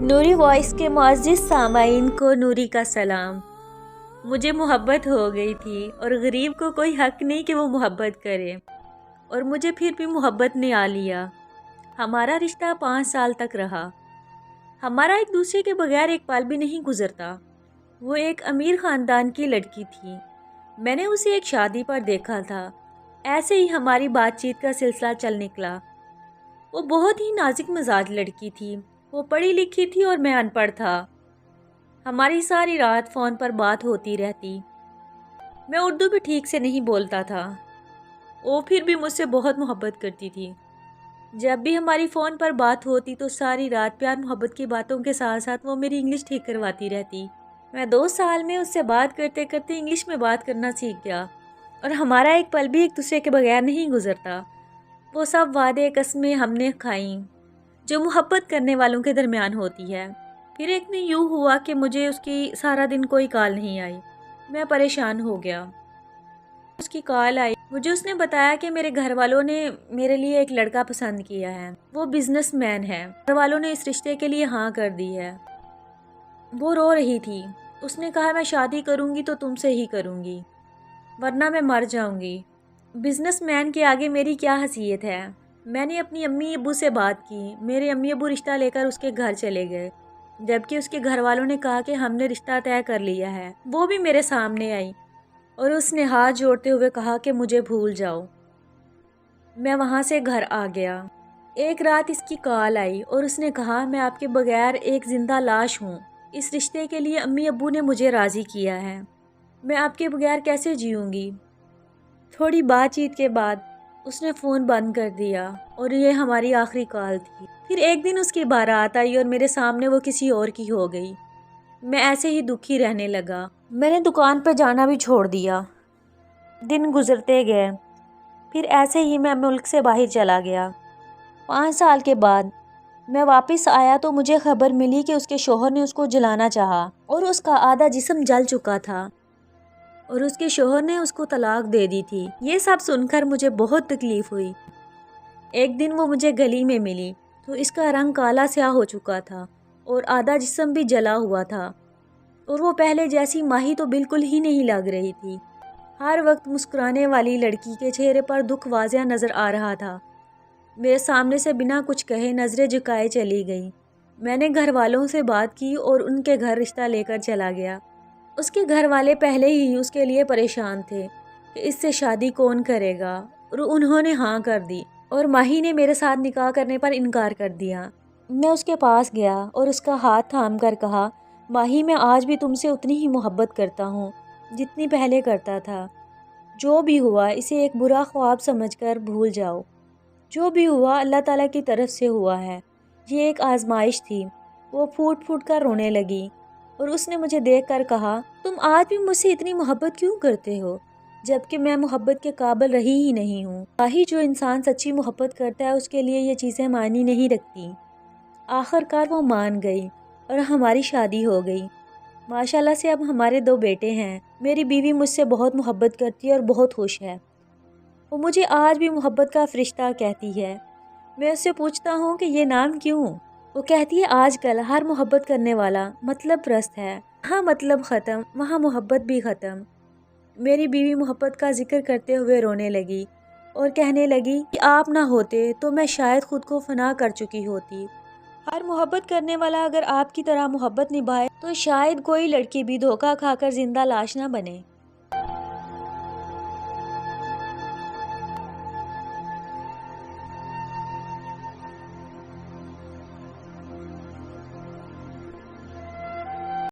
نوری voice کے معزز سامعین کو نوری کا سلام۔ مجھے محبت ہو گئی تھی اور غریب کو کوئی حق نہیں کہ وہ محبت کرے، اور مجھے پھر بھی محبت نے آ لیا۔ ہمارا رشتہ 5 سال تک رہا۔ ہمارا ایک دوسرے کے بغیر ایک پل بھی نہیں گزرتا۔ وہ ایک امیر خاندان کی لڑکی تھی۔ میں نے اسے ایک شادی پر دیکھا تھا۔ ایسے ہی ہماری بات چیت کا سلسلہ چل نکلا۔ وہ بہت ہی نازک مزاج لڑکی تھی۔ وہ پڑھی لکھی تھی اور میں ان پڑھ تھا۔ ہماری ساری رات فون پر بات ہوتی رہتی۔ میں اردو بھی ٹھیک سے نہیں بولتا تھا۔ وہ پھر بھی مجھ سے بہت محبت کرتی تھی۔ جب بھی ہماری فون پر بات ہوتی تو ساری رات پیار محبت کی باتوں کے ساتھ ساتھ وہ میری انگلش ٹھیک کرواتی رہتی۔ میں 2 سال میں اس سے بات کرتے کرتے انگلش میں بات کرنا سیکھ گیا، اور ہمارا ایک پل بھی ایک دوسرے کے بغیر نہیں گزرتا۔ وہ سب وعدے قسمیں ہم نے کھائیں جو محبت کرنے والوں کے درمیان ہوتی ہے۔ پھر ایک دن یوں ہوا کہ مجھے اس کی سارا دن کوئی کال نہیں آئی۔ میں پریشان ہو گیا۔ اس کی کال آئی۔ مجھے اس نے بتایا کہ میرے گھر والوں نے میرے لیے ایک لڑکا پسند کیا ہے۔ وہ بزنس مین ہے۔ گھر والوں نے اس رشتے کے لیے ہاں کر دی ہے۔ وہ رو رہی تھی۔ اس نے کہا میں شادی کروں گی تو تم سے ہی کروں گی، ورنہ میں مر جاؤں گی۔ بزنس مین کے آگے میری کیا حیثیت ہے؟ میں نے اپنی امی ابو سے بات کی۔ میرے امی ابو رشتہ لے کر اس کے گھر چلے گئے، جبکہ اس کے گھر والوں نے کہا کہ ہم نے رشتہ طے کر لیا ہے۔ وہ بھی میرے سامنے آئی اور اس نے ہاتھ جوڑتے ہوئے کہا کہ مجھے بھول جاؤ۔ میں وہاں سے گھر آ گیا۔ ایک رات اس کی کال آئی اور اس نے کہا میں آپ کے بغیر ایک زندہ لاش ہوں۔ اس رشتے کے لیے امی ابو نے مجھے راضی کیا ہے۔ میں آپ کے بغیر کیسے جیوں گی؟ تھوڑی بات چیت کے بعد اس نے فون بند کر دیا، اور یہ ہماری آخری کال تھی۔ پھر ایک دن اس کی بارات آئی اور میرے سامنے وہ کسی اور کی ہو گئی۔ میں ایسے ہی دکھی رہنے لگا۔ میں نے دکان پہ جانا بھی چھوڑ دیا۔ دن گزرتے گئے۔ پھر ایسے ہی میں ملک سے باہر چلا گیا۔ 5 سال کے بعد میں واپس آیا تو مجھے خبر ملی کہ اس کے شوہر نے اس کو جلانا چاہا، اور اس کا آدھا جسم جل چکا تھا، اور اس کے شوہر نے اس کو طلاق دے دی تھی۔ یہ سب سن کر مجھے بہت تکلیف ہوئی۔ ایک دن وہ مجھے گلی میں ملی تو اس کا رنگ کالا سیاہ ہو چکا تھا اور آدھا جسم بھی جلا ہوا تھا، اور وہ پہلے جیسی ماہی تو بالکل ہی نہیں لگ رہی تھی۔ ہر وقت مسکرانے والی لڑکی کے چہرے پر دکھ واضح نظر آ رہا تھا۔ میرے سامنے سے بنا کچھ کہے نظریں جھکائے چلی گئی۔ میں نے گھر والوں سے بات کی اور ان کے گھر رشتہ لے کر چلا گیا۔ اس کے گھر والے پہلے ہی اس کے لیے پریشان تھے کہ اس سے شادی کون کرے گا، اور انہوں نے ہاں کر دی، اور ماہی نے میرے ساتھ نکاح کرنے پر انکار کر دیا۔ میں اس کے پاس گیا اور اس کا ہاتھ تھام کر کہا، ماہی میں آج بھی تم سے اتنی ہی محبت کرتا ہوں جتنی پہلے کرتا تھا۔ جو بھی ہوا اسے ایک برا خواب سمجھ کر بھول جاؤ۔ جو بھی ہوا اللہ تعالیٰ کی طرف سے ہوا ہے۔ یہ ایک آزمائش تھی۔ وہ پھوٹ پھوٹ کر رونے لگی، اور اس نے مجھے دیکھ کر کہا، تم آج بھی مجھ سے اتنی محبت کیوں کرتے ہو جبکہ میں محبت کے قابل رہی ہی نہیں ہوں؟ آہی جو انسان سچی محبت کرتا ہے اس کے لیے یہ چیزیں معنی نہیں رکھتی۔ آخر کار وہ مان گئی اور ہماری شادی ہو گئی۔ ماشاءاللہ سے اب ہمارے 2 بیٹے ہیں۔ میری بیوی مجھ سے بہت محبت کرتی ہے اور بہت خوش ہے۔ وہ مجھے آج بھی محبت کا فرشتہ کہتی ہے۔ میں اس سے پوچھتا ہوں کہ یہ نام کیوں؟ وہ کہتی ہے آج کل ہر محبت کرنے والا مطلب پرست ہے۔ ہاں مطلب ختم، وہاں محبت بھی ختم۔ میری بیوی محبت کا ذکر کرتے ہوئے رونے لگی اور کہنے لگی کہ آپ نہ ہوتے تو میں شاید خود کو فنا کر چکی ہوتی۔ ہر محبت کرنے والا اگر آپ کی طرح محبت نبھائے تو شاید کوئی لڑکی بھی دھوکہ کھا کر زندہ لاش نہ بنے۔